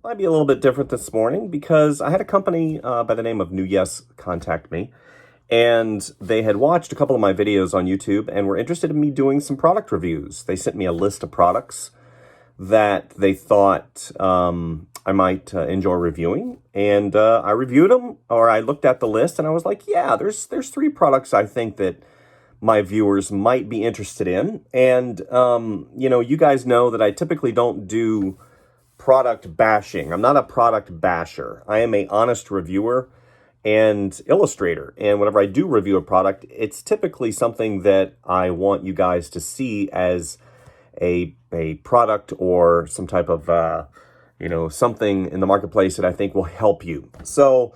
might be a little bit different this morning because I had a company by the name of NewYes contact me, and they had watched a couple of my videos on YouTube and were interested in me doing some product reviews. They sent me a list of products that they thought I might enjoy reviewing, and I reviewed them, or I looked at the list, and I was like, yeah, there's 3 products I think that my viewers might be interested in. And, you guys know that I typically don't do product bashing. I'm not a product basher. I am a honest reviewer and illustrator. And whenever I do review a product, it's typically something that I want you guys to see as a product or some type of, something in the marketplace that I think will help you. So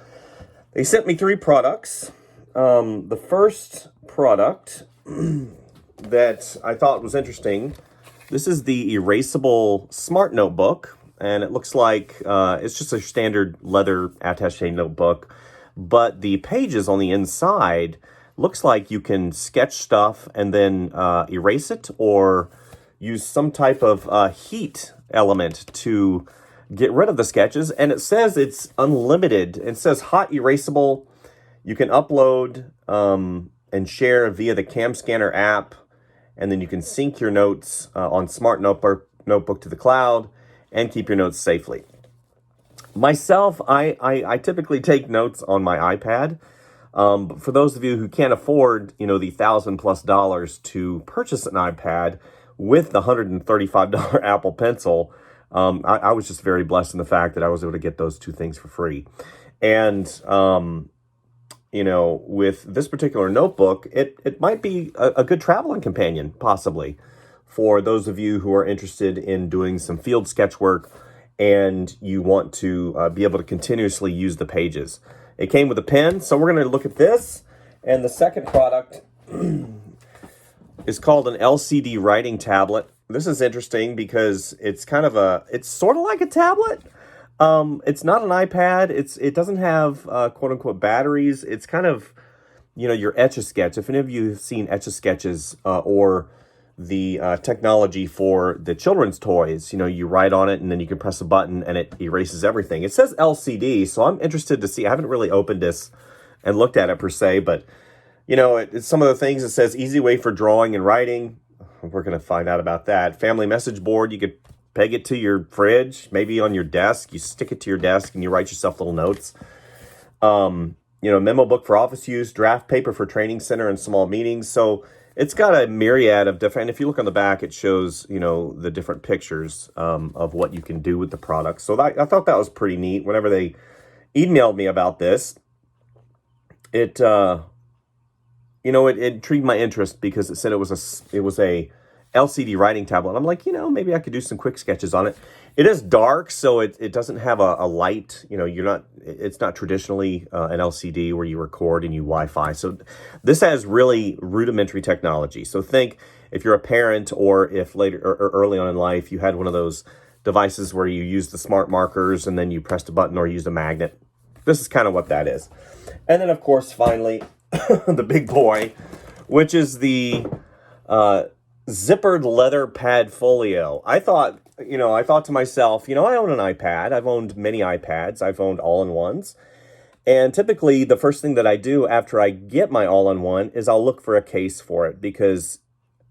they sent me 3 products. The first product that I thought was interesting, this is the Erasable Smart Notebook, and it looks like it's just a standard leather attaché notebook, but the pages on the inside looks like you can sketch stuff and then erase it, or use some type of heat element to get rid of the sketches. And it says it's unlimited. It says hot erasable. You can upload and share via the Cam Scanner app, and then you can sync your notes on Smart Notebook to the cloud and keep your notes safely. Myself, I typically take notes on my iPad. But for those of you who can't afford, the $1,000+ to purchase an iPad with the $135 Apple Pencil, I was just very blessed in the fact that I was able to get those 2 things for free. And with this particular notebook, it might be a good traveling companion, possibly, for those of you who are interested in doing some field sketch work and you want to be able to continuously use the pages. It came with a pen, so we're going to look at this. And the second product is called an LCD writing tablet. This is interesting because it's it's sort of like a tablet. It's not an iPad. It doesn't have quote unquote batteries. It's kind of, your Etch-a-Sketch. If any of you have seen Etch-a-Sketches or the technology for the children's toys, you write on it and then you can press a button and it erases everything. It says LCD, so I'm interested to see. I haven't really opened this and looked at it per se, but it's some of the things. It says easy way for drawing and writing. We're going to find out about that. Family message board. You could peg it to your fridge, maybe on your desk. You stick it to your desk and you write yourself little notes. Memo book for office use, draft paper for training center and small meetings. So it's got a myriad of different, and if you look on the back, it shows, the different pictures of what you can do with the product. So I thought that was pretty neat. Whenever they emailed me about this, it intrigued my interest because it said it was a LCD writing tablet. And I'm like, maybe I could do some quick sketches on it. It is dark, so it doesn't have a light. It's not traditionally an LCD where you record and you Wi-Fi. So this has really rudimentary technology. So think if you're a parent, or if later or early on in life you had one of those devices where you use the smart markers and then you pressed a button or used a magnet. This is kind of what that is. And then, of course, finally, the big boy, which is the Zippered leather pad Folio. I thought to myself, I own an iPad. I've owned many iPads. I've owned all-in-ones. And typically, the first thing that I do after I get my all-in-one is I'll look for a case for it, because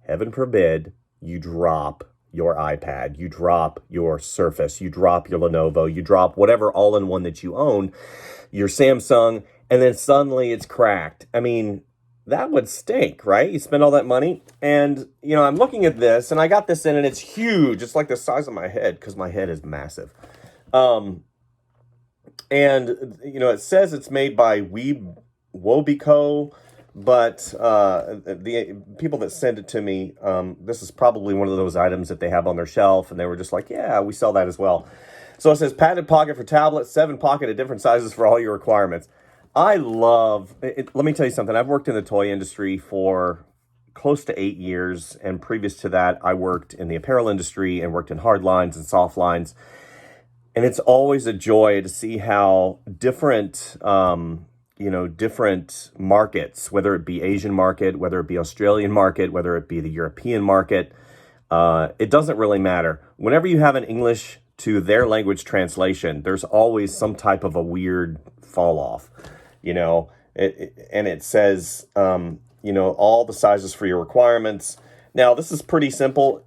heaven forbid you drop your iPad, you drop your Surface, you drop your Lenovo, you drop whatever all-in-one that you own, your Samsung, and then suddenly it's cracked. I mean, that would stink, right? You spend all that money. And, I'm looking at this, and I got this in, and it's huge. It's like the size of my head, because my head is massive. And, it says it's made by Wobico, but the people that send it to me, this is probably one of those items that they have on their shelf, and they were just like, yeah, we sell that as well. So it says padded pocket for tablets, 7 pocket at different sizes for all your requirements. I love it. Let me tell you something. I've worked in the toy industry for close to 8 years. And previous to that, I worked in the apparel industry and worked in hard lines and soft lines. And it's always a joy to see how different, different markets, whether it be Asian market, whether it be Australian market, whether it be the European market, it doesn't really matter. Whenever you have an English to their language translation, there's always some type of a weird fall off, you know, and it says, you know, all the sizes for your requirements. Now, this is pretty simple.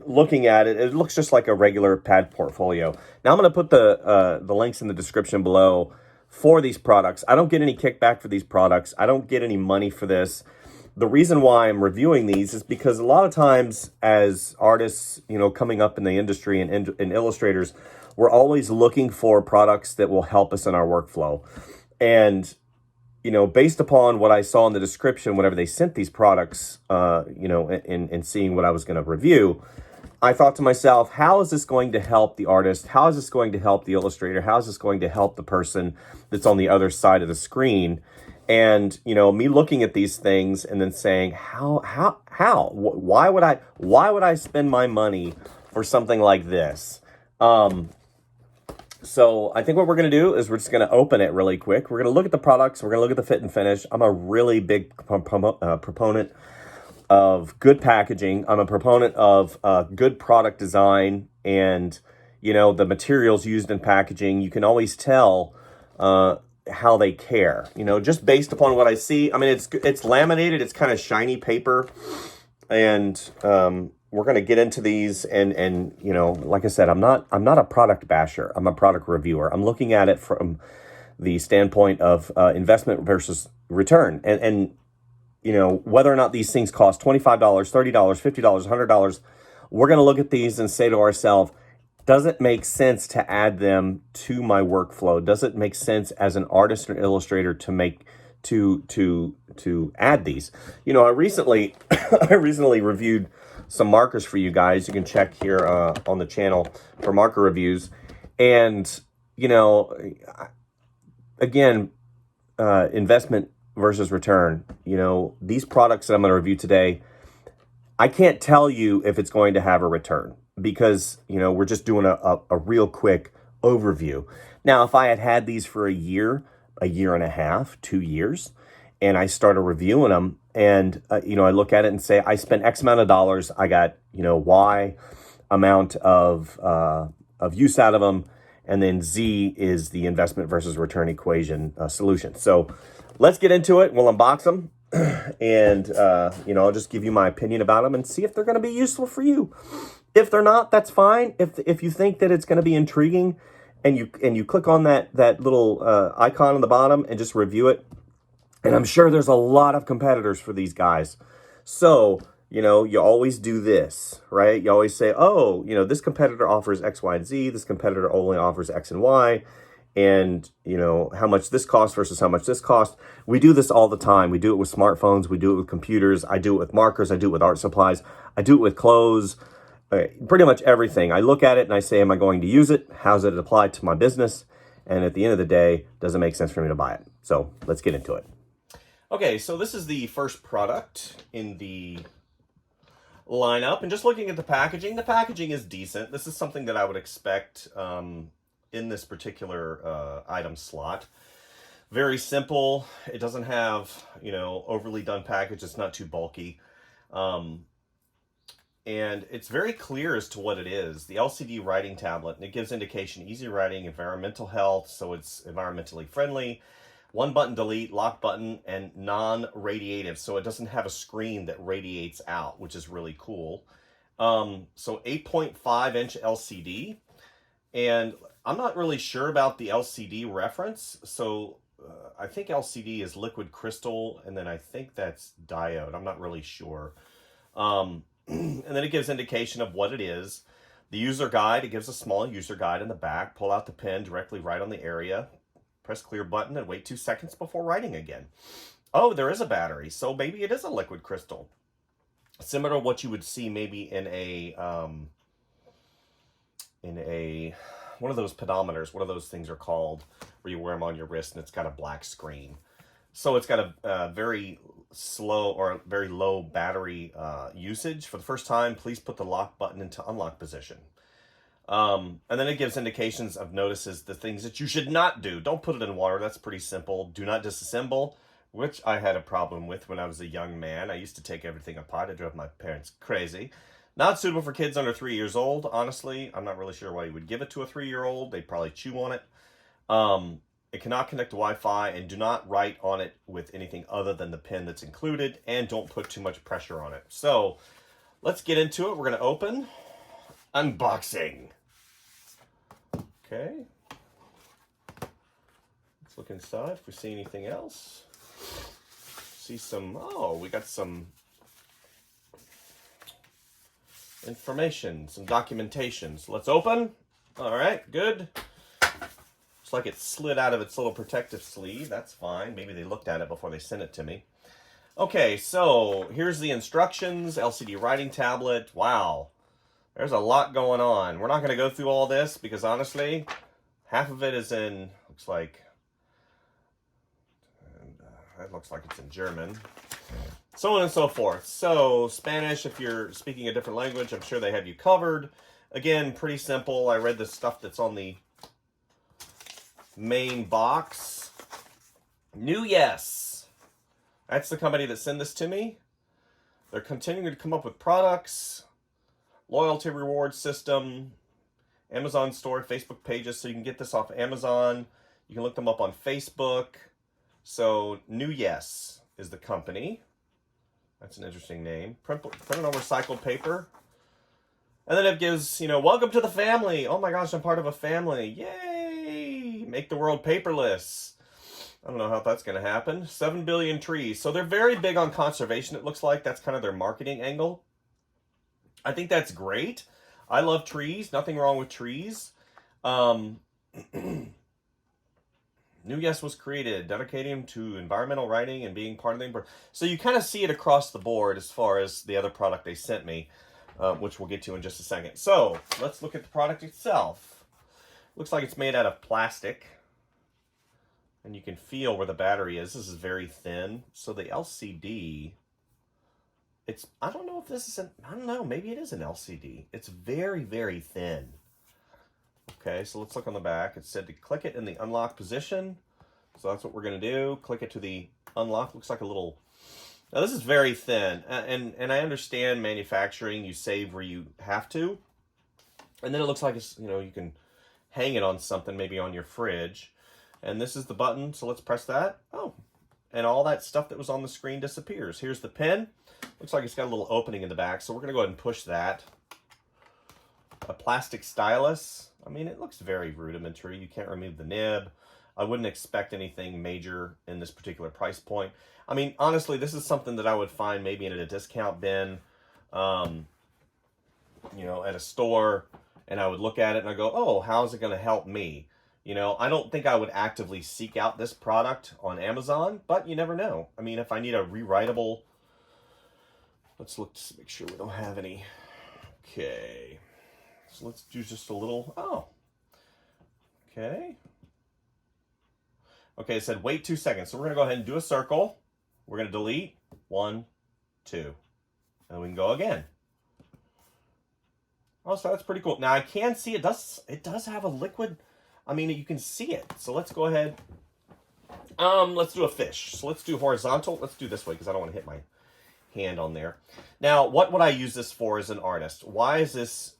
Looking at it, it looks just like a regular pad portfolio. Now, I'm going to put the links in the description below for these products. I don't get any kickback for these products. I don't get any money for this. The reason why I'm reviewing these is because a lot of times as artists, you know, coming up in the industry and illustrators, we're always looking for products that will help us in our workflow. And, you know, based upon what I saw in the description, whenever they sent these products, you know, and seeing what I was going to review, I thought to myself, how is this going to help the artist? How is this going to help the illustrator? How is this going to help the person that's on the other side of the screen? And, you know, me looking at these things and then saying, why would I spend my money for something like this? So I think what we're going to do is we're just going to open it really quick. We're going to look at the products. We're going to look at the fit and finish. I'm a really big proponent of good packaging. I'm a proponent of good product design, and, you know, the materials used in packaging, you can always tell how they care, you know, just based upon what I see. I mean, it's laminated, it's kind of shiny paper, and we're going to get into these, and you know, like I said, I'm not a product basher. I'm a product reviewer. I'm looking at it from the standpoint of investment versus return, and you know, whether or not these things cost $25, $30, $50, $100, we're going to look at these and say to ourselves, does it make sense to add them to my workflow? Does it make sense as an artist or illustrator to make to add these? You know, I recently reviewed some markers for you guys. You can check here on the channel for marker reviews. And, you know, again, investment versus return. You know, these products that I'm going to review today, I can't tell you if it's going to have a return, because, you know, we're just doing a real quick overview. Now, if I had these for a year and a half, 2 years, and I started reviewing them, and, you know, I look at it and say, I spent X amount of dollars, I got, you know, Y amount of use out of them, and then Z is the investment versus return equation solution. So let's get into it. We'll unbox them, and, you know, I'll just give you my opinion about them and see if they're going to be useful for you. If they're not, that's fine. If you think that it's going to be intriguing, and you click on that little icon on the bottom and just review it, and I'm sure there's a lot of competitors for these guys. So, you know, you always do this, right? You always say, oh, you know, this competitor offers X, Y, and Z. This competitor only offers X and Y. And, you know, how much this costs versus how much this costs. We do this all the time. We do it with smartphones. We do it with computers. I do it with markers. I do it with art supplies. I do it with clothes. Pretty much everything. I look at it and I say, am I going to use it? How's it applied to my business? And at the end of the day, does it make sense for me to buy it? So let's get into it. Okay, so this is the first product in the lineup. And just looking at the packaging is decent. This is something that I would expect in this particular item slot. Very simple. It doesn't have, you know, overly done package. It's not too bulky. And it's very clear as to what it is. The LCD writing tablet, and it gives indication, easy writing, environmental health, so it's environmentally friendly. One button delete, lock button, and non-radiative, so it doesn't have a screen that radiates out, which is really cool. So 8.5-inch LCD, and I'm not really sure about the LCD reference, so I think LCD is liquid crystal, and then I think that's diode. I'm not really sure. And then it gives indication of what it is. The user guide, it gives a small user guide in the back. Pull out the pen, directly write on the area. Press clear button and wait 2 seconds before writing again. Oh, there is a battery, so maybe it is a liquid crystal. Similar to what you would see maybe in a one of those pedometers. What are those things are called, where you wear them on your wrist and it's got a black screen. So it's got a very slow or very low battery usage. For the first time, please put the lock button into unlock position. And then it gives indications of notices the things that you should not do. Don't put it in water. That's pretty simple. Do not disassemble, which I had a problem with when I was a young man. I used to take everything apart. I drove my parents crazy. Not suitable for kids under 3 years old, honestly. I'm not really sure why you would give it to a 3-year-old. They'd probably chew on it. It cannot connect to Wi-Fi, and do not write on it with anything other than the pen that's included, and don't put too much pressure on it. So let's get into it. We're going to open. Unboxing. Okay. Let's look inside if we see anything else. See some, oh, we got some information, some documentation. So let's open. All right, good. Looks like it slid out of its little protective sleeve. That's fine. Maybe they looked at it before they sent it to me. Okay, so here's the instructions. LCD writing tablet. Wow. There's a lot going on. We're not going to go through all this because honestly, half of it is in, looks like, that looks like it's in German. So on and so forth. So Spanish, if you're speaking a different language, I'm sure they have you covered. Again, pretty simple. I read the stuff that's on the main box. NewYes. That's the company that sent this to me. They're continuing to come up with products, loyalty reward system, Amazon store, Facebook pages, so you can get this off Amazon. You can look them up on Facebook. So NewYes is the company. That's an interesting name. Printed on recycled paper. And then it gives, welcome to the family. Oh my gosh, I'm part of a family. Yay! Make the world paperless. I don't know how that's going to happen. 7 billion trees. So they're very big on conservation, it looks like. That's kind of their marketing angle. I think that's great. I love trees. Nothing wrong with trees. NewYes was created, dedicating to environmental writing and being part of the... So you kind of see it across the board as far as the other product they sent me, which we'll get to in just a second. So let's look at the product itself. Looks like it's made out of plastic. And you can feel where the battery is. This is very thin. So the LCD... I don't know if this is I don't know, maybe it is an LCD. It's very, very thin. Okay, so let's look on the back. It said to click it in the unlock position. So that's what we're going to do. Click it to the unlock. Looks like a little... Now this is very thin. And I understand manufacturing, you save where you have to. And then it looks like it's, you can hang it on something, maybe on your fridge. And this is the button, so let's press that. Oh, and all that stuff that was on the screen disappears. Here's the pen. Looks like it's got a little opening in the back, so we're going to go ahead and push that. A plastic stylus. I mean, it looks very rudimentary. You can't remove the nib. I wouldn't expect anything major in this particular price point. I mean, honestly, this is something that I would find maybe in a discount bin, at a store, and I would look at it and I go, oh, how's it going to help me? I don't think I would actively seek out this product on Amazon, but you never know. I mean, if I need a rewritable... Let's look to make sure we don't have any. Okay. So let's do just a little. Oh. Okay. Okay, it said wait 2 seconds. So we're going to go ahead and do a circle. We're going to delete. 1, 2. And we can go again. Oh, so that's pretty cool. Now I can see it does have a liquid. I mean, you can see it. So let's go ahead. Let's do a fish. So let's do horizontal. Let's do this way because I don't want to hit my hand on there. Now, what would I use this for as an artist? Why is this...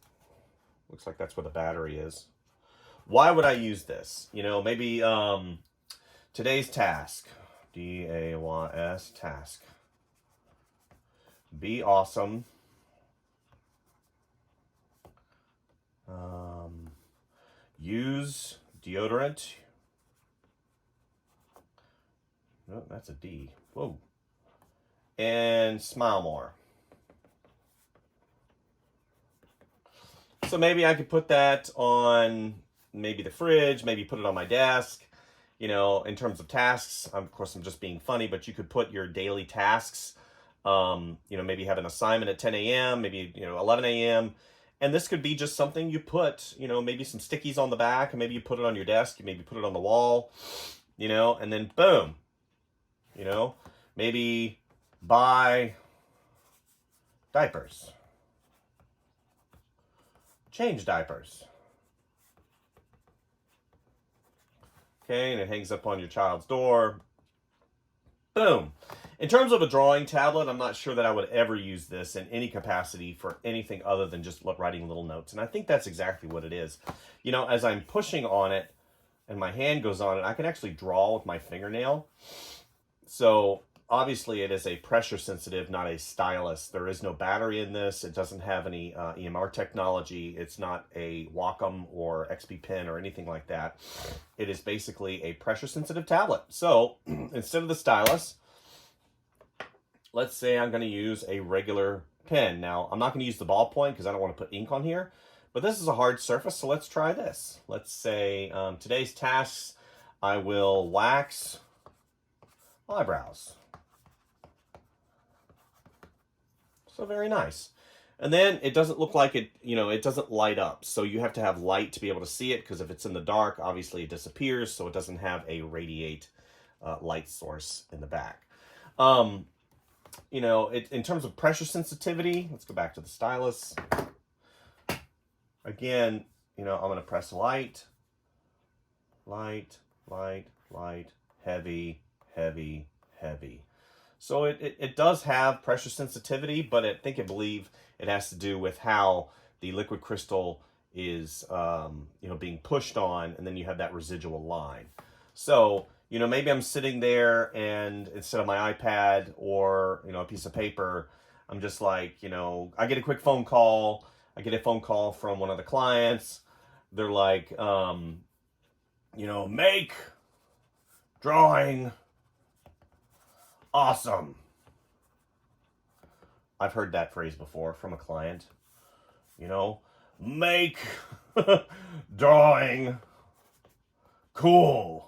Looks like that's where the battery is. Why would I use this? Maybe today's task. DAYS task. Be awesome. Use deodorant. No, that's a D. Whoa. And smile more. So maybe I could put that on maybe the fridge, maybe put it on my desk, in terms of tasks. Of course, I'm just being funny, but you could put your daily tasks, maybe have an assignment at 10 a.m., maybe, 11 a.m. And this could be just something you put, maybe some stickies on the back, and maybe you put it on your desk, you maybe put it on the wall, and then boom, maybe buy diapers. Change diapers. Okay, and it hangs up on your child's door. Boom. In terms of a drawing tablet, I'm not sure that I would ever use this in any capacity for anything other than just writing little notes. And I think that's exactly what it is. You know, as I'm pushing on it and my hand goes on it, I can actually draw with my fingernail. So obviously it is a pressure sensitive, not a stylus. There is no battery in this. It doesn't have any EMR technology. It's not a Wacom or XP Pen or anything like that. It is basically a pressure sensitive tablet. So instead of the stylus, let's say I'm going to use a regular pen. Now, I'm not going to use the ballpoint because I don't want to put ink on here, but this is a hard surface, so let's try this. Let's say today's tasks, I will wax eyebrows. So very nice. And then it doesn't look like it, you know, it doesn't light up. So you have to have light to be able to see it, because if it's in the dark, obviously it disappears, so it doesn't have a radiate light source in the back. You know, in terms of pressure sensitivity, let's go back to the stylus. Again, you know, I'm going to press light, light, light, light, heavy, heavy, heavy. So it does have pressure sensitivity, but I believe it has to do with how the liquid crystal is, you know, being pushed on, and then you have that residual line. So, you know, maybe I'm sitting there and instead of my iPad or, you know, a piece of paper, I'm just like, you know, I get a quick phone call. I get a phone call from one of the clients. They're like, you know, make drawing awesome. I've heard that phrase before from a client. You know, make drawing cool.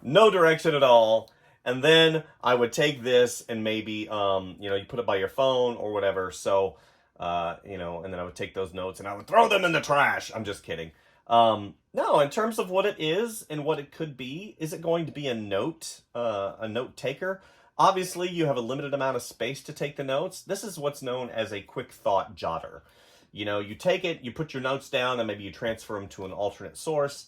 No direction at all. And then I would take this and maybe, you know, you put it by your phone or whatever. So, you know, and then I would take those notes and I would throw them in the trash. I'm just kidding. No, in terms of what it is and what it could be, is it going to be a note taker? Obviously, you have a limited amount of space to take the notes. This is what's known as a quick thought jotter. You know, you take it, you put your notes down, and maybe you transfer them to an alternate source.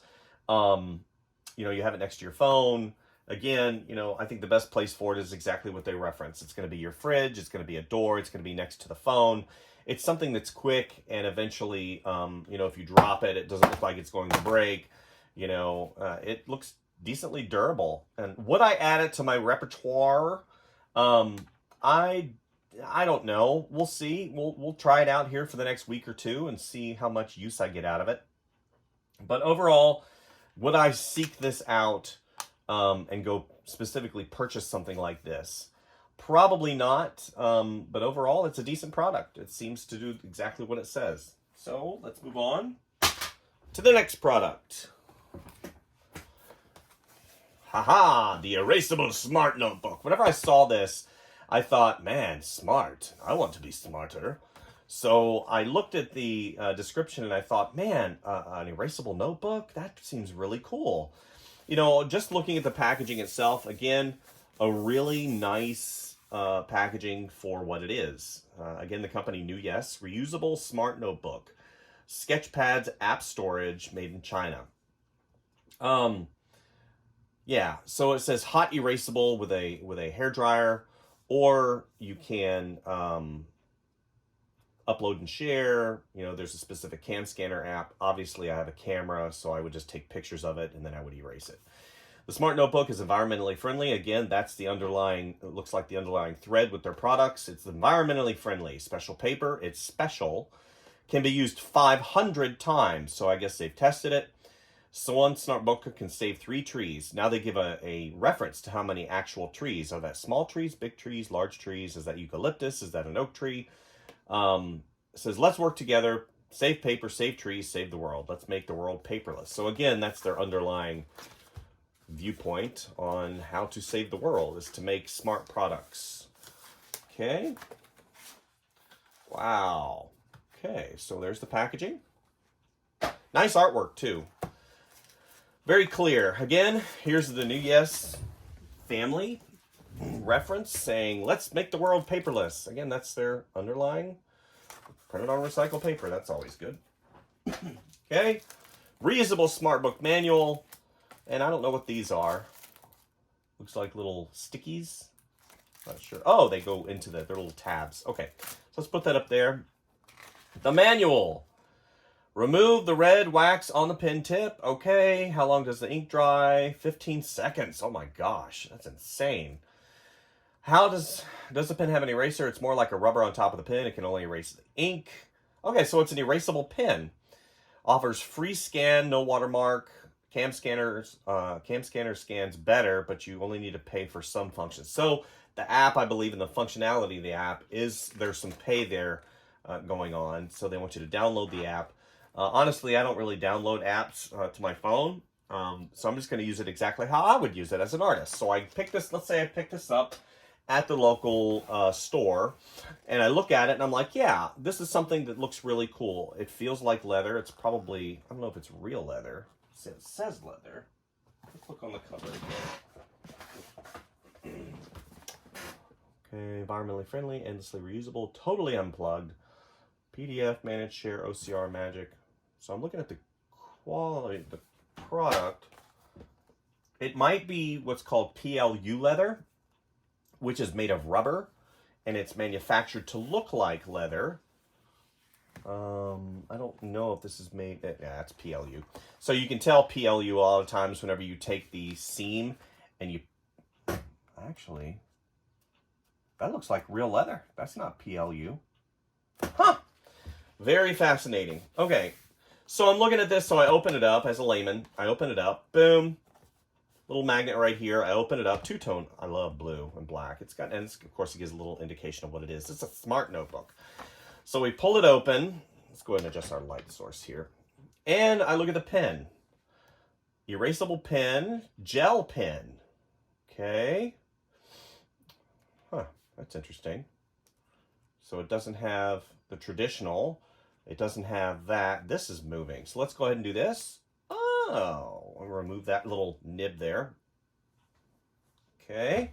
You know, you have it next to your phone. Again, you know, I think the best place for it is exactly what they reference. It's going to be your fridge. It's going to be a door. It's going to be next to the phone. It's something that's quick, and eventually, you know, if you drop it, it doesn't look like it's going to break. You know, it looks decently durable. And would I add it to my repertoire? I don't know. We'll see. We'll try it out here for the next week or two and see how much use I get out of it. But overall, would I seek this out and go specifically purchase something like this? Probably not, but overall, it's a decent product. It seems to do exactly what it says. So let's move on to the next product. Haha, the Erasable Smart Notebook. Whenever I saw this, I thought, man, smart. I want to be smarter. So I looked at the description and I thought, man, an erasable notebook? That seems really cool. You know, just looking at the packaging itself, again, a really nice packaging for what it is. Again, the company NewYes, reusable smart notebook. Sketchpads app storage made in China. Yeah, so it says hot erasable with a hair dryer, or you can upload and share. You know, there's a specific can scanner app. Obviously, I have a camera, so I would just take pictures of it and then I would erase it. The Smart Notebook is environmentally friendly. Again, that's the underlying, it looks like the underlying thread with their products. It's environmentally friendly. Special paper, it's special. Can be used 500 times, so I guess they've tested it. So one Smart Notebook can save 3 trees. Now they give a reference to how many actual trees. Are that small trees, big trees, large trees? Is that eucalyptus? Is that an oak tree? It says, let's work together, save paper, save trees, save the world. Let's make the world paperless. So again, that's their underlying viewpoint on how to save the world, is to make smart products. Okay. Wow. Okay, so there's the packaging. Nice artwork too. Very clear. Again, here's the NewYes family reference saying, let's make the world paperless. Again, that's their underlying. Printed on recycled paper. That's always good. Okay. Reusable Smart Book Manual. And I don't know what these are. Looks like little stickies. Not sure. Oh, they go into they're little tabs. Okay, so let's put that up there. The manual. Remove the red wax on the pen tip. Okay, how long does the ink dry? 15 seconds. Oh my gosh, that's insane. How does the pen have an eraser? It's more like a rubber on top of the pen. It can only erase the ink. Okay, so it's an erasable pen. Offers free scan, no watermark. Cam scanner scans better, but you only need to pay for some functions. So the app, I believe in the functionality of the app, there's some pay there going on. So they want you to download the app. Honestly, I don't really download apps to my phone. So I'm just going to use it exactly how I would use it as an artist. So I picked this, let's say I picked this up at the local store, and I look at it and I'm like, yeah, this is something that looks really cool. It feels like leather. It's probably, I don't know if it's real leather. It says leather. Let's look on the cover again. Okay, environmentally friendly, endlessly reusable, totally unplugged. PDF, managed share, OCR, magic. So I'm looking at the quality of the product. It might be what's called PLU leather, which is made of rubber, and it's manufactured to look like leather. I don't know if this is made, yeah, it's PLU. So you can tell PLU a lot of times whenever you take the seam and you, actually, that looks like real leather. That's not PLU. Huh. Very fascinating. Okay. So I'm looking at this. So I open it up as a layman. I open it up. Boom. Little magnet right here. I open it up. Two-tone. I love blue and black. It's got, and of course it gives a little indication of what it is. It's a smart notebook. So we pull it open. Let's go ahead and adjust our light source here. And I look at the pen. Erasable pen. Gel pen. Okay. Huh. That's interesting. So it doesn't have the traditional. It doesn't have that. This is moving. So let's go ahead and do this. Oh, I'll remove that little nib there. Okay.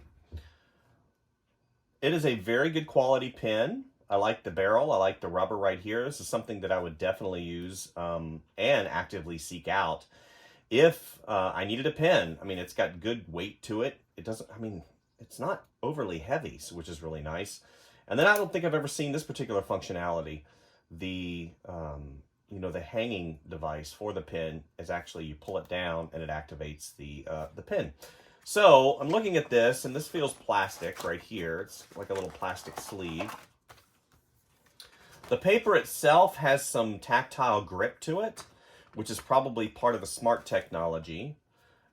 It is a very good quality pen. I like the barrel. I like the rubber right here. This is something that I would definitely use and actively seek out if I needed a pen. I mean, it's got good weight to it. It doesn't, I mean, it's not overly heavy, which is really nice. And then I don't think I've ever seen this particular functionality. The, the hanging device for the pen is actually, you pull it down and it activates the pen. So I'm looking at this, and this feels plastic right here. It's like a little plastic sleeve. The paper itself has some tactile grip to it, which is probably part of the smart technology.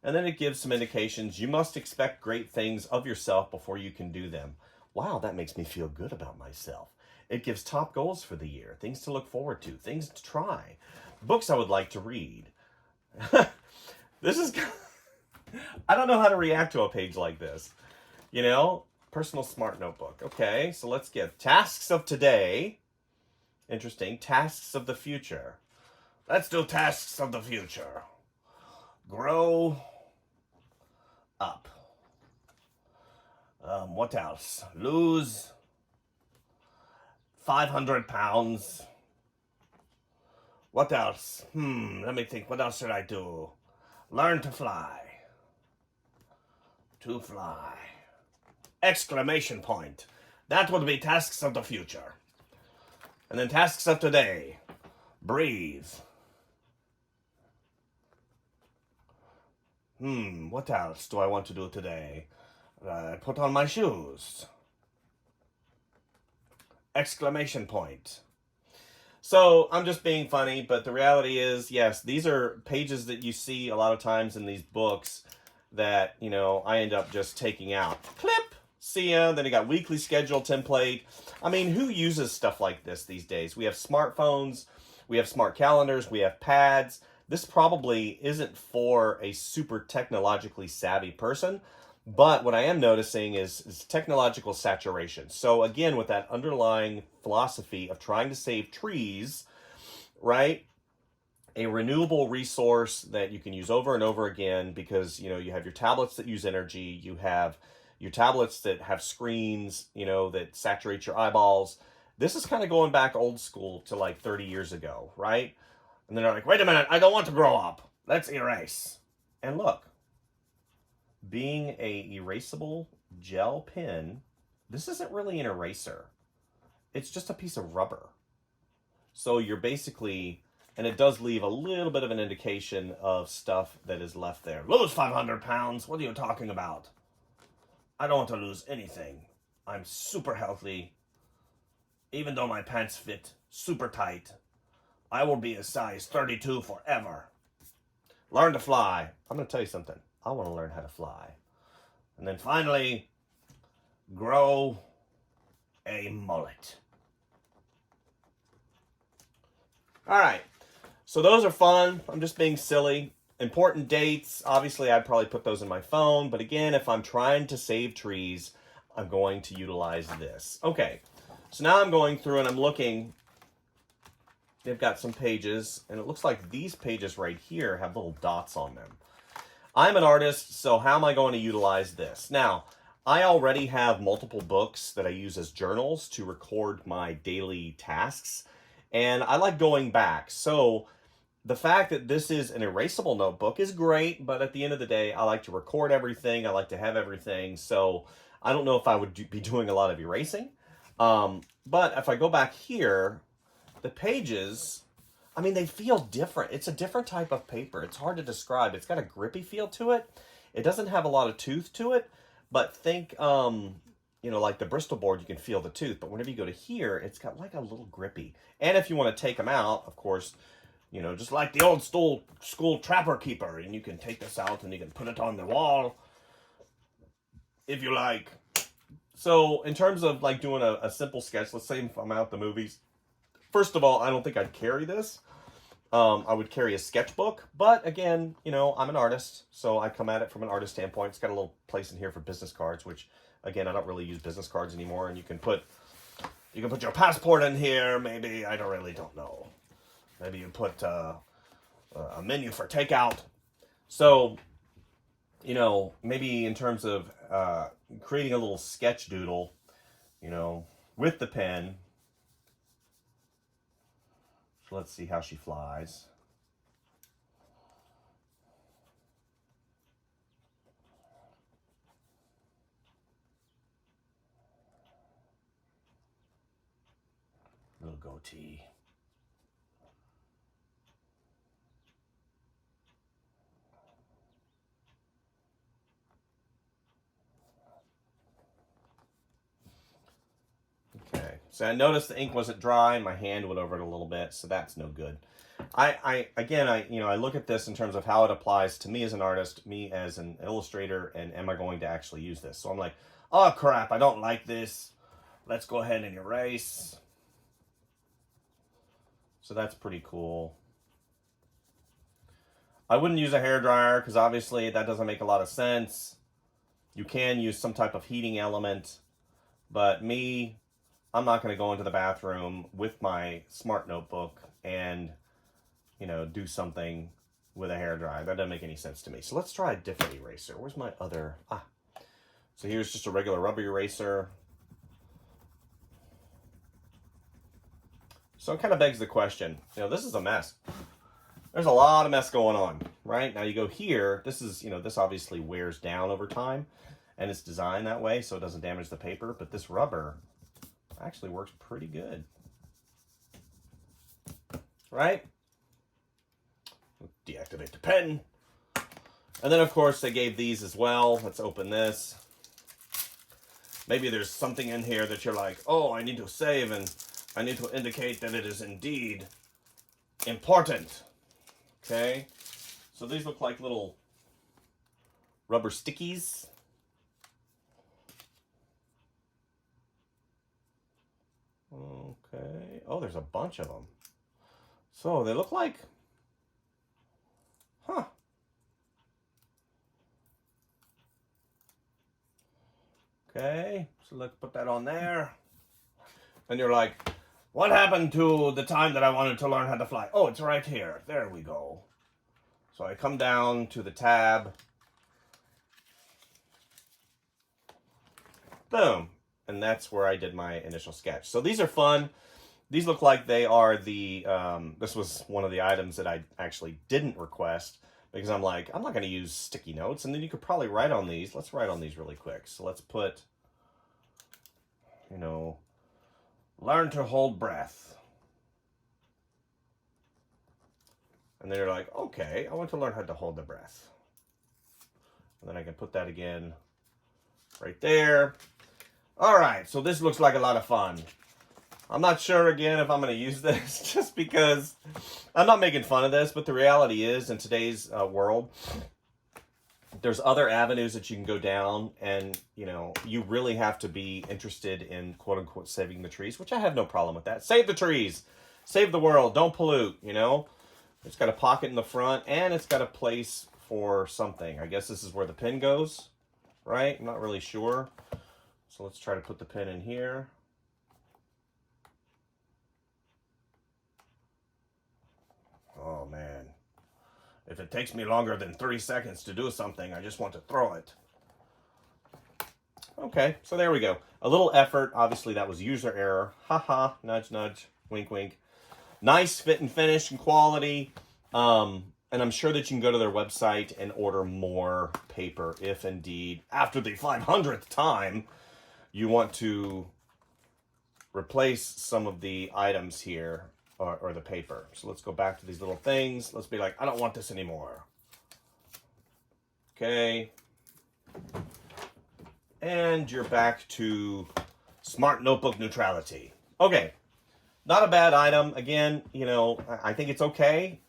And then it gives some indications. You must expect great things of yourself before you can do them. Wow, that makes me feel good about myself. It gives top goals for the year, things to look forward to, things to try, books I would like to read. This is, I don't know how to react to a page like this. You know, personal smart notebook. Okay, so let's get tasks of today. Interesting. Tasks of the future. Let's do tasks of the future. Grow up. What else? Lose 500 pounds. What else? Let me think. What else should I do? Learn to fly. To fly. Exclamation point. That would be tasks of the future. And then tasks of today. Breathe. What else do I want to do today? Put on my shoes. Exclamation point. So I'm just being funny, but the reality is, yes, these are pages that you see a lot of times in these books that, I end up just taking out. Clip. See ya. Then you got weekly schedule template. I mean, who uses stuff like this these days? We have smartphones. We have smart calendars. We have pads. This probably isn't for a super technologically savvy person. But what I am noticing is technological saturation. So again, with that underlying philosophy of trying to save trees, right? A renewable resource that you can use over and over again because, you have your tablets that use energy. You have your tablets that have screens, that saturate your eyeballs. This is kind of going back old school to like 30 years ago, right? And they're like, wait a minute, I don't want to grow up. Let's erase. And look. being a erasable gel pen, this isn't really an eraser. It's just a piece of rubber. So you're basically, and it does leave a little bit of an indication of stuff that is left there. Lose 500 pounds? What are you talking about? I don't want to lose anything. I'm super healthy. Even though my pants fit super tight, I will be a size 32 forever. Learn to fly. I'm going to tell you something. I want to learn how to fly. And then finally, grow a mullet. All right. So those are fun. I'm just being silly. Important dates. Obviously, I'd probably put those in my phone. But again, if I'm trying to save trees, I'm going to utilize this. Okay. So now I'm going through and I'm looking. They've got some pages. And it looks like these pages right here have little dots on them. I'm an artist, so how am I going to utilize this? Now, I already have multiple books that I use as journals to record my daily tasks. And I like going back. So the fact that this is an erasable notebook is great, but at the end of the day, I like to record everything. I like to have everything. So I don't know if I would be doing a lot of erasing. But if I go back here, the pages, I mean, they feel different. It's a different type of paper. It's hard to describe. It's got a grippy feel to it. It doesn't have a lot of tooth to it, but think, you know, like the Bristol board, you can feel the tooth. But whenever you go to here, it's got like a little grippy. And if you want to take them out, of course, you know, just like the old school trapper keeper, and you can take this out and you can put it on the wall if you like. So in terms of like doing a simple sketch, let's say if I'm out at the movies, first of all, I don't think I'd carry this. I would carry a sketchbook, but again, you know, I'm an artist, so I come at it from an artist standpoint. It's got a little place in here for business cards, which again, I don't really use business cards anymore. And you can put your passport in here. Maybe, I don't know. Maybe you put a menu for takeout. So, you know, maybe in terms of creating a little sketch doodle, you know, with the pen. So let's see how she flies. Little goatee. Okay, so I noticed the ink wasn't dry and my hand went over it a little bit, so that's no good. I look at this in terms of how it applies to me as an artist, me as an illustrator, and am I going to actually use this? So I'm like, oh crap, I don't like this. Let's go ahead and erase. So that's pretty cool. I wouldn't use a hairdryer because obviously that doesn't make a lot of sense. You can use some type of heating element, but me, I'm not going to go into the bathroom with my smart notebook and, you know, do something with a hairdryer. That doesn't make any sense to me. So let's try a different eraser. Where's my other? So here's just a regular rubber eraser. So it kind of begs the question, you know, this is a mess. There's a lot of mess going on, right? Now you go here, this is, you know, this obviously wears down over time and it's designed that way so it doesn't damage the paper, but this rubber actually works pretty good, right? Deactivate the pen. And then of course they gave these as well. Let's open this. Maybe there's something in here that you're like, oh, I need to save and I need to indicate that it is indeed important. Okay, so these look like little rubber stickies. Okay, oh, there's a bunch of them. So they look like, Okay, so let's put that on there. And you're like, what happened to the time that I wanted to learn how to fly? Oh, it's right here. There we go. So I come down to the tab. Boom. And that's where I did my initial sketch. So these are fun. These look like they are the, this was one of the items that I actually didn't request because I'm like, I'm not going to use sticky notes. And then you could probably write on these. Let's write on these really quick. So let's put, you know, learn to hold breath. And then you're like, okay, I want to learn how to hold the breath. And then I can put that again right there. All right, so this looks like a lot of fun. I'm not sure, again, if I'm going to use this just because I'm not making fun of this, but the reality is in today's world, there's other avenues that you can go down, and, you know, you really have to be interested in, quote-unquote, saving the trees, which I have no problem with that. Save the trees. Save the world. Don't pollute, you know. It's got a pocket in the front, and it's got a place for something. I guess this is where the pin goes, right? I'm not really sure. So let's try to put the pin in here. Oh, man. If it takes me longer than 3 seconds to do something, I just want to throw it. Okay, so there we go. A little effort. Obviously, that was user error. Haha, nudge, nudge, wink, wink. Nice fit and finish and quality. And I'm sure that you can go to their website and order more paper if indeed, after the 500th time, you want to replace some of the items here. Or the paper. So let's go back to these little things. Let's be like, I don't want this anymore. Okay. And you're back to smart notebook neutrality. Okay. Not a bad item. Again, you know, I think it's okay.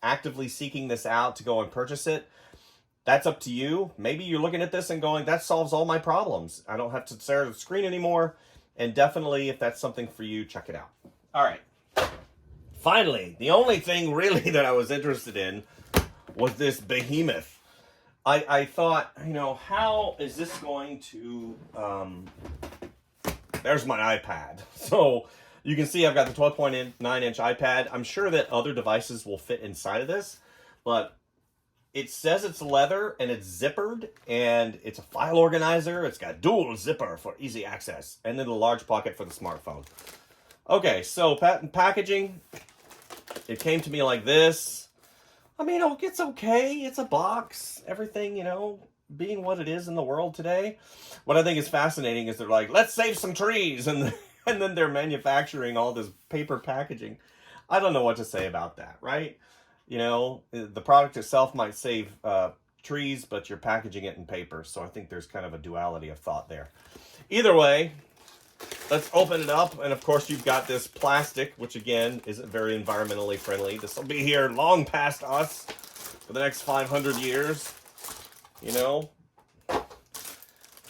Actively seeking this out to go and purchase it. That's up to you. Maybe you're looking at this and going, that solves all my problems. I don't have to stare at the screen anymore. And definitely, if that's something for you, check it out. All right. Finally, the only thing really that I was interested in was this behemoth. I thought, you know, how is this going to... there's my iPad. So you can see I've got the 12.9-inch iPad. I'm sure that other devices will fit inside of this, but it says it's leather and it's zippered and it's a file organizer. It's got dual zipper for easy access and then a large pocket for the smartphone. Okay, so packaging... It came to me like this. I mean, it's okay. It's a box. Everything, you know, being what it is in the world today. What I think is fascinating is they're like, let's save some trees. And then they're manufacturing all this paper packaging. I don't know what to say about that, right? You know, the product itself might save trees, but you're packaging it in paper. So I think there's kind of a duality of thought there. Either way, let's open it up, and of course you've got this plastic, which again isn't very environmentally friendly. This will be here long past us for the next 500 years, you know.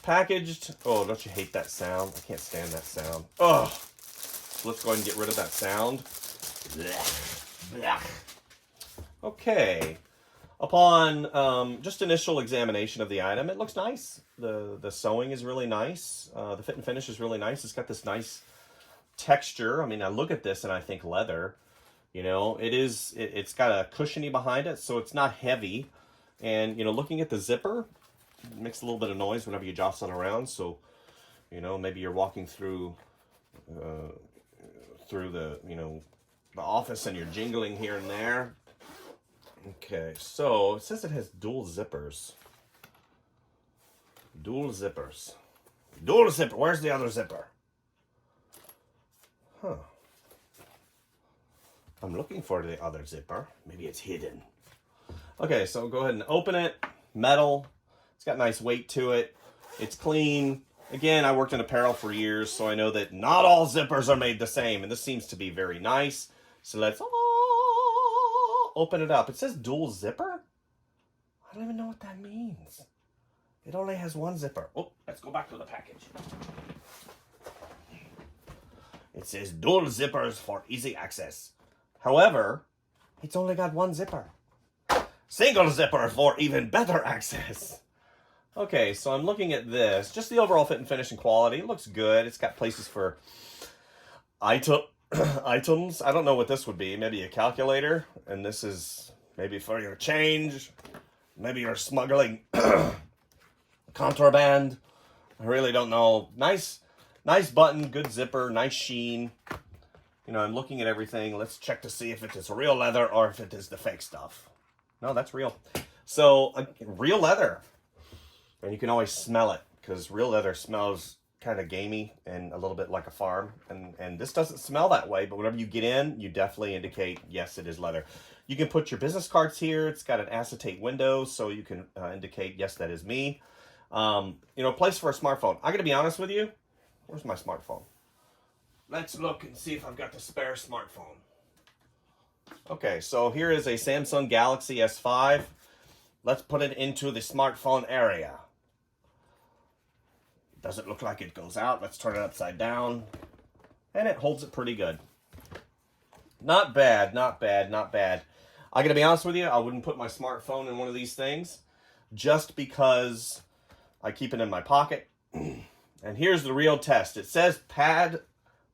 Packaged. Oh, don't you hate that sound? I can't stand that sound. Oh, so let's go ahead and get rid of that sound. Okay. Upon just initial examination of the item, it looks nice. The sewing is really nice. The fit and finish is really nice. It's got this nice texture. I mean, I look at this and I think leather. You know, it's got a cushiony behind it, so it's not heavy. And, you know, looking at the zipper, it makes a little bit of noise whenever you jostle it around. So, you know, maybe you're walking through the, you know, the office and you're jingling here and there. Okay, so it says it has dual zippers. Dual zippers. Dual zipper. Where's the other zipper? Huh. I'm looking for the other zipper. Maybe it's hidden. Okay, so go ahead and open it. Metal. It's got nice weight to it. It's clean. Again, I worked in apparel for years, so I know that not all zippers are made the same, and this seems to be very nice. So let's open it up. It says dual zipper? I don't even know what that means. It only has one zipper. Oh, let's go back to the package. It says dual zippers for easy access. However, it's only got one zipper. Single zipper for even better access. Okay, so I'm looking at this. Just the overall fit and finish and quality. It looks good. It's got places for items. I don't know what this would be. Maybe a calculator. And this is maybe for your change. Maybe you're smuggling contraband. I really don't know. Nice button. Good zipper. Nice sheen. You know, I'm looking at everything. Let's check to see if it is real leather or if it is the fake stuff. No, that's real. So, real leather. And you can always smell it, because real leather smells kind of gamey and a little bit like a farm. And this doesn't smell that way, but whenever you get in, you definitely indicate, yes, it is leather. You can put your business cards here. It's got an acetate window, so you can indicate, yes, that is me. Place for a smartphone. I got to be honest with you. Where's my smartphone? Let's look and see if I've got the spare smartphone. Okay, so here is a Samsung Galaxy S5. Let's put it into the smartphone area. Doesn't look like it goes out. Let's turn it upside down. And it holds it pretty good. Not bad, not bad, not bad. I gotta be honest with you, I wouldn't put my smartphone in one of these things just because I keep it in my pocket. And here's the real test. It says pad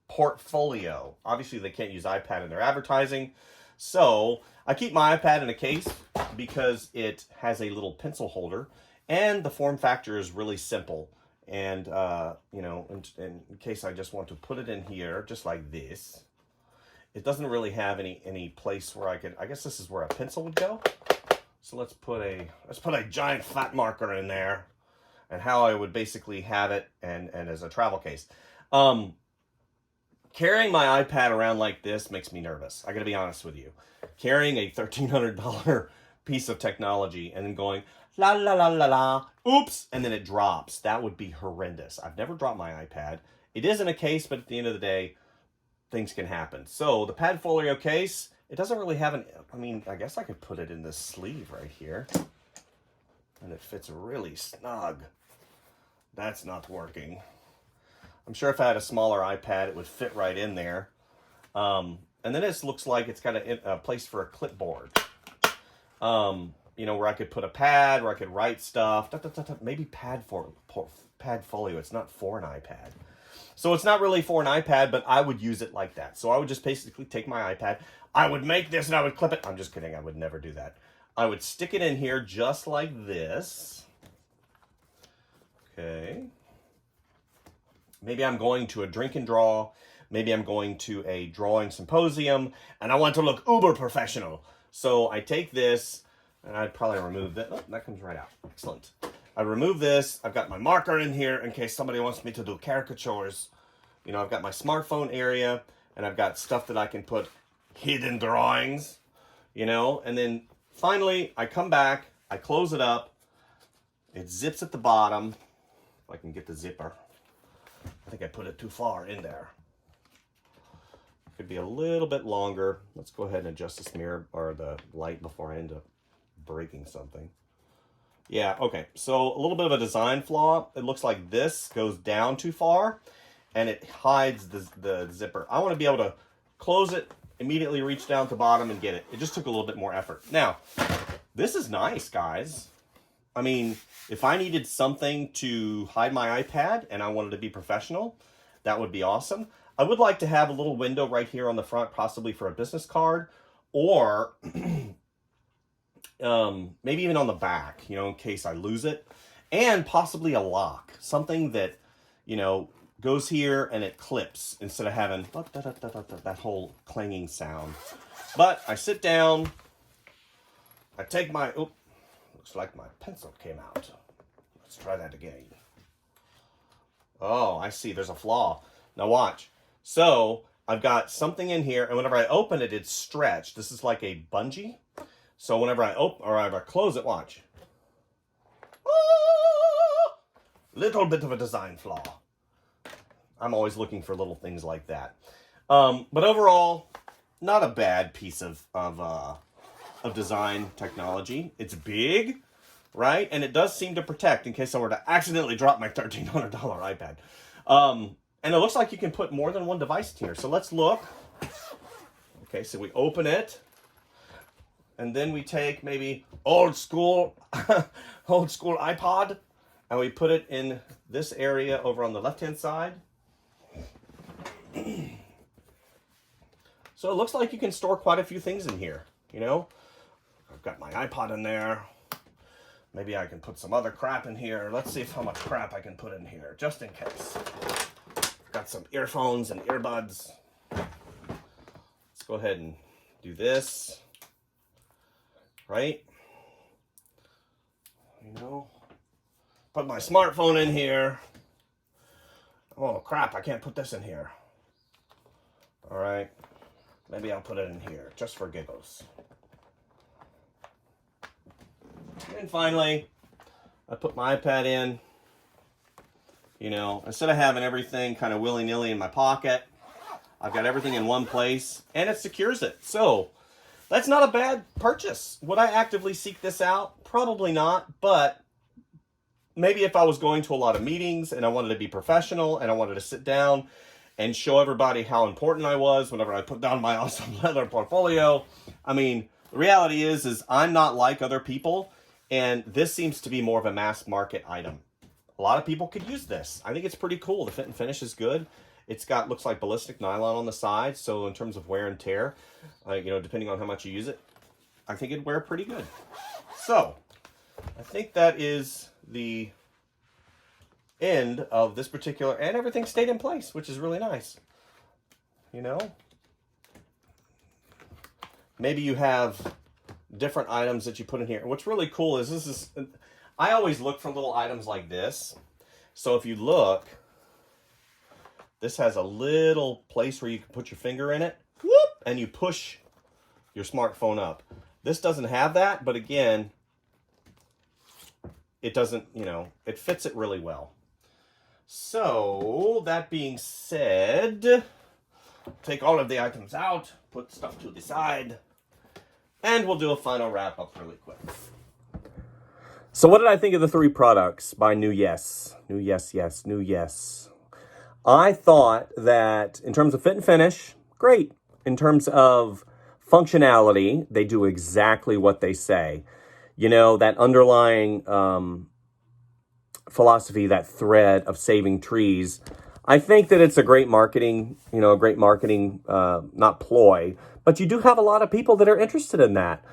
portfolio. Obviously, they can't use iPad in their advertising. So I keep my iPad in a case because it has a little pencil holder and the form factor is really simple. And, in case I just want to put it in here, just like this, it doesn't really have any place where I guess this is where a pencil would go. So let's put a giant fat marker in there, and how I would basically have it and as a travel case. Carrying my iPad around like this makes me nervous. I gotta be honest with you. Carrying a $1,300 piece of technology and then going, la la la la la, oops, and then it drops. That would be horrendous. I've never dropped my iPad. It is in a case, but at the end of the day, things can happen. So the Pad Folio case, it doesn't really have I guess I could put it in this sleeve right here. And it fits really snug. That's not working. I'm sure if I had a smaller iPad, it would fit right in there. And then this looks like it's got a place for a clipboard. Where I could put a pad, where I could write stuff. Maybe Pad Folio. It's not for an iPad. So it's not really for an iPad, but I would use it like that. So I would just basically take my iPad. I would make this and I would clip it. I'm just kidding. I would never do that. I would stick it in here just like this. Okay. Maybe I'm going to a drink and draw. Maybe I'm going to a drawing symposium and I want to look uber professional. So I take this and I'd probably remove that. Oh, that comes right out. Excellent. I remove this. I've got my marker in here in case somebody wants me to do caricatures. I've got my smartphone area and I've got stuff that I can put hidden drawings, and then finally I come back, I close it up. It zips at the bottom. If I can get the zipper. I think I put it too far in there. Could be a little bit longer. Let's go ahead and adjust this mirror or the light before I end up breaking something. Yeah, okay. So a little bit of a design flaw. It looks like this goes down too far and it hides the zipper. I want to be able to close it, immediately reach down to the bottom and get it. It just took a little bit more effort. Now, this is nice, guys. If I needed something to hide my iPad and I wanted to be professional, that would be awesome. I would like to have a little window right here on the front, possibly for a business card, or maybe even on the back, in case I lose it, and possibly a lock, something that, goes here and it clips instead of having that whole clanging sound. But I sit down, I take my, looks like my pencil came out. Let's try that again. Oh, I see. There's a flaw. Now watch. So I've got something in here, and whenever I open it, it's stretched. This is like a bungee. So whenever I open or I close it, watch. Little bit of a design flaw. I'm always looking for little things like that. But overall, not a bad piece of design technology. It's big, right? And it does seem to protect in case I were to accidentally drop my $1,300 iPad. And it looks like you can put more than one device in here. So let's look. Okay, so we open it. And then we take maybe old school iPod. And we put it in this area over on the left-hand side. So it looks like you can store quite a few things in here, I've got my iPod in there. Maybe I can put some other crap in here. Let's see how much crap I can put in here, just in case. Got some earphones and earbuds. Let's go ahead and do this. Right? Put my smartphone in here. Oh crap, I can't put this in here. All right, maybe I'll put it in here just for giggles. And finally, I put my iPad in. You know, instead of having everything kind of willy-nilly in my pocket, I've got everything in one place, and it secures it. So that's not a bad purchase. Would I actively seek this out? Probably not, but maybe if I was going to a lot of meetings and I wanted to be professional and I wanted to sit down and show everybody how important I was whenever I put down my awesome leather portfolio. I mean, the reality is I'm not like other people, and this seems to be more of a mass market item. A lot of people could use this. I think it's pretty cool. The fit and finish is good. It's got, looks like ballistic nylon on the side. So in terms of wear and tear, you know, depending on how much you use it, I think it'd wear pretty good. So I think that is the end of this particular, and everything stayed in place, which is really nice. You know, maybe you have different items that you put in here. What's really cool is this is, I always look for little items like this. So if you look, this has a little place where you can put your finger in it, whoop, and you push your smartphone up. This doesn't have that, but again, it doesn't, you know, it fits it really well. So that being said, take all of the items out, put stuff to the side, and we'll do a final wrap up really quick. So what did I think of the 3 products by NewYes? NewYes. I thought that in terms of fit and finish, great. In terms of functionality, they do exactly what they say. You know, that underlying philosophy, that thread of saving trees, I think that it's a great marketing, not ploy, but you do have a lot of people that are interested in that.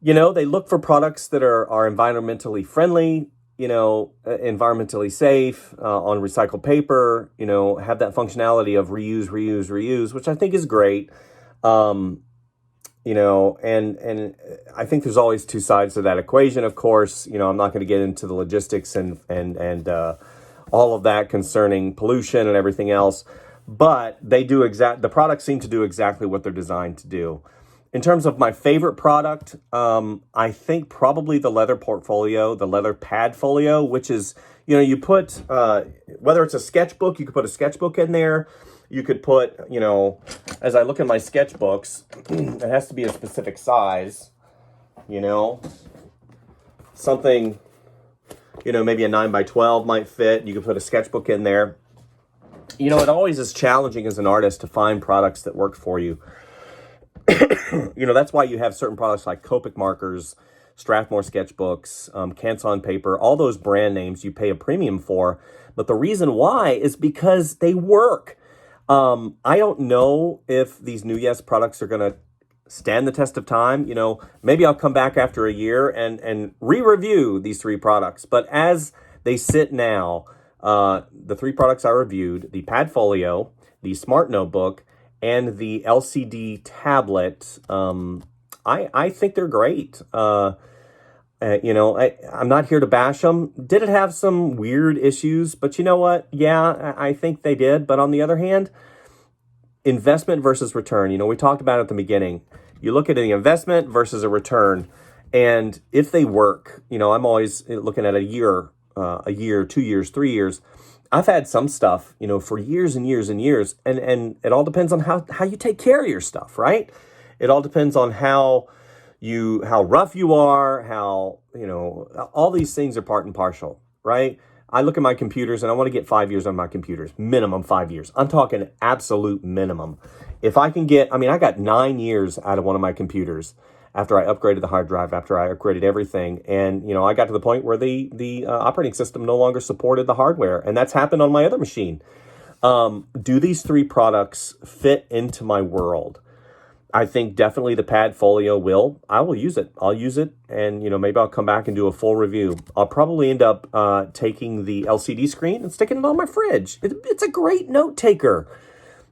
You know, they look for products that are environmentally friendly, you know, environmentally safe, on recycled paper, you know, have that functionality of reuse, which I think is great. You know, and I think there's always 2 sides to that equation. Of course, you know, I'm not going to get into the logistics and all of that concerning pollution and everything else, but the products seem to do exactly what they're designed to do. In terms of my favorite product, I think probably the leather portfolio, the leather pad folio, which is, you know, you put, whether it's a sketchbook, you could put a sketchbook in there. You could put, you know, as I look at my sketchbooks, it has to be a specific size, you know, something, you know, maybe a 9x12 might fit. You could put a sketchbook in there. You know, it always is challenging as an artist to find products that work for you. You know, that's why you have certain products like Copic markers, Strathmore sketchbooks, Canson paper, all those brand names you pay a premium for. But the reason why is because they work. I don't know if these NewYes products are going to stand the test of time. You know, maybe I'll come back after a year and re-review these 3 products. But as they sit now, the 3 products I reviewed, the Pad Folio, the Smart Notebook, and the LCD tablet, I think they're great. You know, I'm not here to bash them. Did it have some weird issues? But you know what? Yeah, I think they did. But on the other hand, investment versus return. You know, we talked about it at the beginning. You look at an investment versus a return. And if they work, you know, I'm always looking at a year, 2 years, 3 years. I've had some stuff, you know, for years and years and years. And it all depends on how you take care of your stuff, right? It all depends on how rough you are, how, you know, all these things are part and partial, right? I look at my computers and I want to get 5 years on my computers, minimum 5 years. I'm talking absolute minimum. If I can get, I mean, I got 9 years out of one of my computers after I upgraded the hard drive, after I upgraded everything. And, you know, I got to the point where the operating system no longer supported the hardware. And that's happened on my other machine. Do these 3 products fit into my world? I think definitely the Pad Folio will. I will use it. I'll use it, and, you know, maybe I'll come back and do a full review. I'll probably end up taking the LCD screen and sticking it on my fridge. It's a great note taker.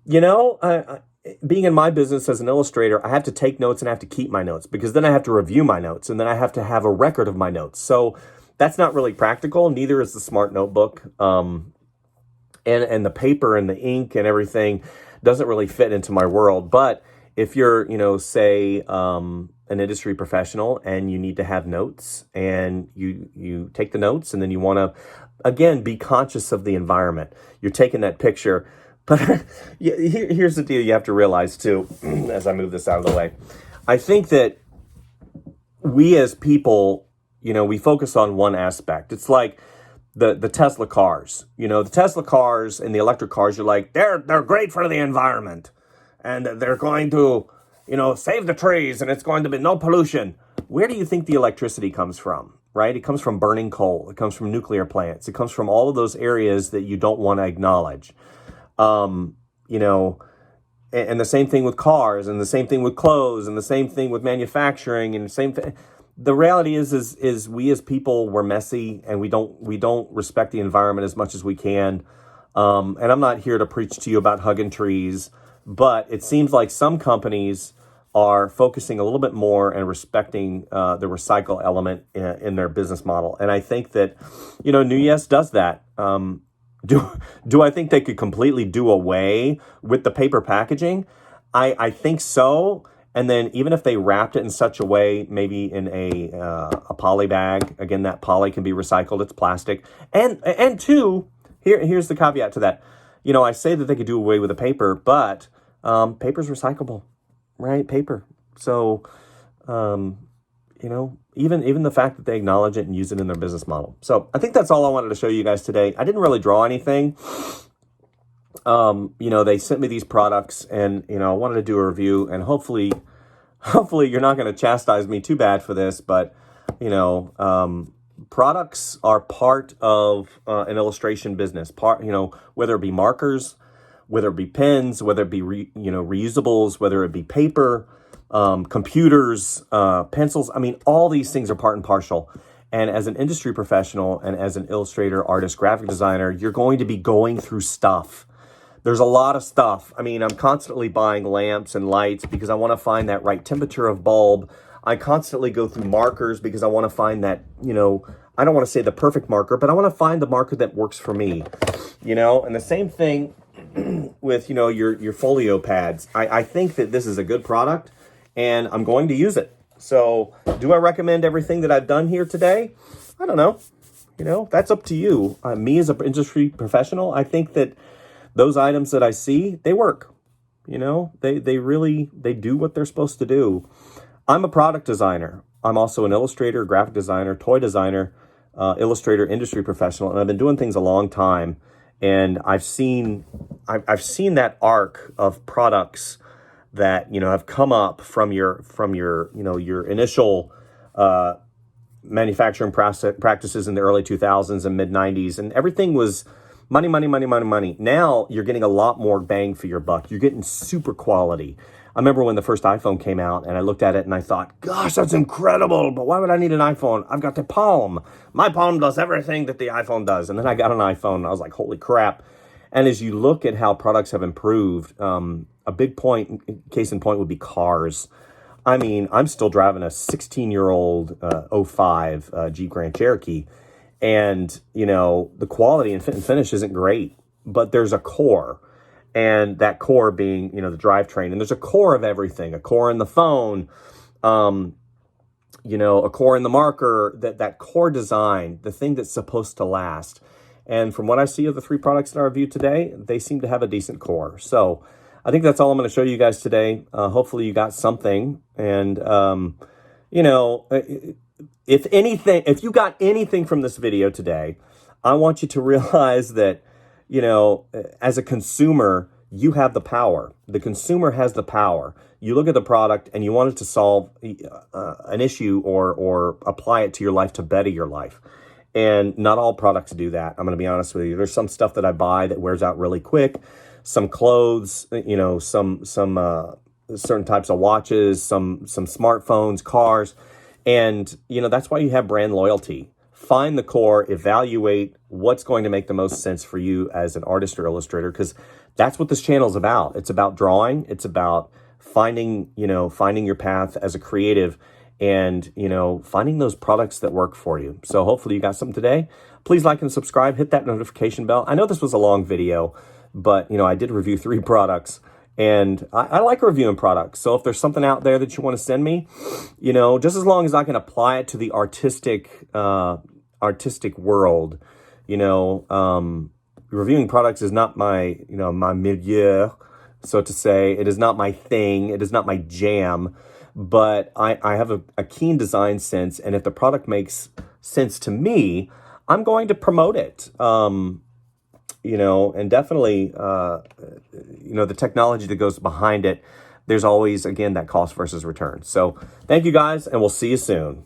You know, being in my business as an illustrator, I have to take notes and I have to keep my notes, because then I have to review my notes, and then I have to have a record of my notes. So That's not really practical. Neither is the smart notebook. And the paper and the ink and everything doesn't really fit into my world. But if you're, say, an industry professional and you need to have notes and you take the notes and then you want to, again, be conscious of the environment. You're taking that picture. But here's the deal you have to realize too, as I move this out of the way. I think that we as people, we focus on one aspect. It's like the Tesla cars. The Tesla cars and the electric cars, you're like, they're great for the environment. And they're going to, save the trees and it's going to be no pollution. Where do you think the electricity comes from, right? It comes from burning coal. It comes from nuclear plants. It comes from all of those areas that you don't want to acknowledge. And the same thing with cars and the same thing with clothes and the same thing with manufacturing and the same thing. The reality is we as people, we're messy and we don't respect the environment as much as we can. And I'm not here to preach to you about hugging trees, but it seems like some companies are focusing a little bit more and respecting the recycle element in their business model. And I think that, NewYes does that. Do I think they could completely do away with the paper packaging? I think so. And then even if they wrapped it in such a way, maybe in a poly bag, again, that poly can be recycled. It's plastic. And two, here's the caveat to that. I say that they could do away with the paper, but paper's recyclable, right? Paper. So, even the fact that they acknowledge it and use it in their business model. So I think that's all I wanted to show you guys today. I didn't really draw anything. They sent me these products and, I wanted to do a review and hopefully you're not going to chastise me too bad for this, but, products are part of an illustration business, whether it be markers, whether it be pens, whether it be, reusables, whether it be paper, computers, pencils. I mean, all these things are part and parcel. And as an industry professional and as an illustrator, artist, graphic designer, you're going to be going through stuff. There's a lot of stuff. I mean, I'm constantly buying lamps and lights because I want to find that right temperature of bulb. I constantly go through markers because I want to find that, I don't want to say the perfect marker, but I want to find the marker that works for me, and the same thing with, your Folio pads. I think that this is a good product and I'm going to use it. So do I recommend everything that I've done here today? I don't know. That's up to you. Me as an industry professional, I think that those items that I see, they work. They do what they're supposed to do. I'm a product designer. I'm also an illustrator, graphic designer, toy designer, illustrator, industry professional, and I've been doing things a long time. And I've seen that arc of products that have come up from your your initial manufacturing practices in the early 2000s and mid 90s, and everything was money, money, money, money, money. Now you're getting a lot more bang for your buck. You're getting super quality. I remember when the first iPhone came out and I looked at it and I thought, gosh, that's incredible, but why would I need an iPhone? I've got the Palm. My Palm does everything that the iPhone does. And then I got an iPhone and I was like, holy crap. And as you look at how products have improved, a big case in point would be cars. I mean, I'm still driving a 16-year-old 05 Jeep Grand Cherokee. And, the quality and fit and finish isn't great, but there's a core. And that core being, the drivetrain. And there's a core of everything, a core in the phone, a core in the marker, that core design, the thing that's supposed to last. And from what I see of the three products in our review today, they seem to have a decent core. So I think that's all I'm going to show you guys today. Hopefully you got something. And, if you got anything from this video today, I want you to realize that, as a consumer, you have the power. The consumer has the power. You look at the product and you want it to solve an issue or apply it to your life to better your life. And not all products do that. I'm going to be honest with you. There's some stuff that I buy that wears out really quick. Some clothes, some certain types of watches, some smartphones, cars. And, that's why you have brand loyalty. Find the core, evaluate what's going to make the most sense for you as an artist or illustrator, because that's what this channel is about. It's about drawing. It's about finding your path as a creative. and, you know, finding those products that work for you. So hopefully you got something today. Please like and subscribe, hit that notification bell. I know this was a long video, but, you know, I did review 3 products, and I like reviewing products. So if there's something out there that you want to send me, you know, just as long as I can apply it to the artistic world, you know, reviewing products is not my, you know, my milieu, so to say. It is not my thing. It is not my jam. But I have a keen design sense, and if the product makes sense to me, I'm going to promote it. You know, and definitely, you know, the technology that goes behind it, there's always, again, that cost versus return. So thank you guys, and we'll see you soon.